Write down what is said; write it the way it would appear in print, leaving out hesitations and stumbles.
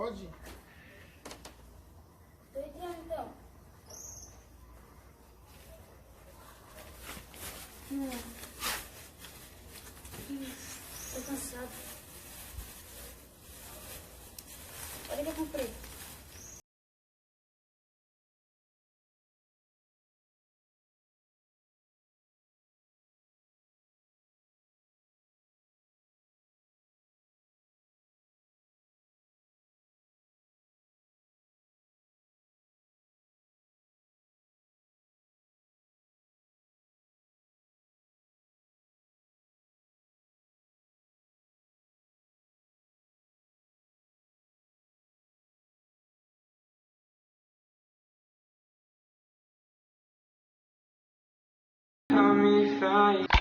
Pode? Tô entrando então. Tô cansado. Olha que eu comprei. Tell me if I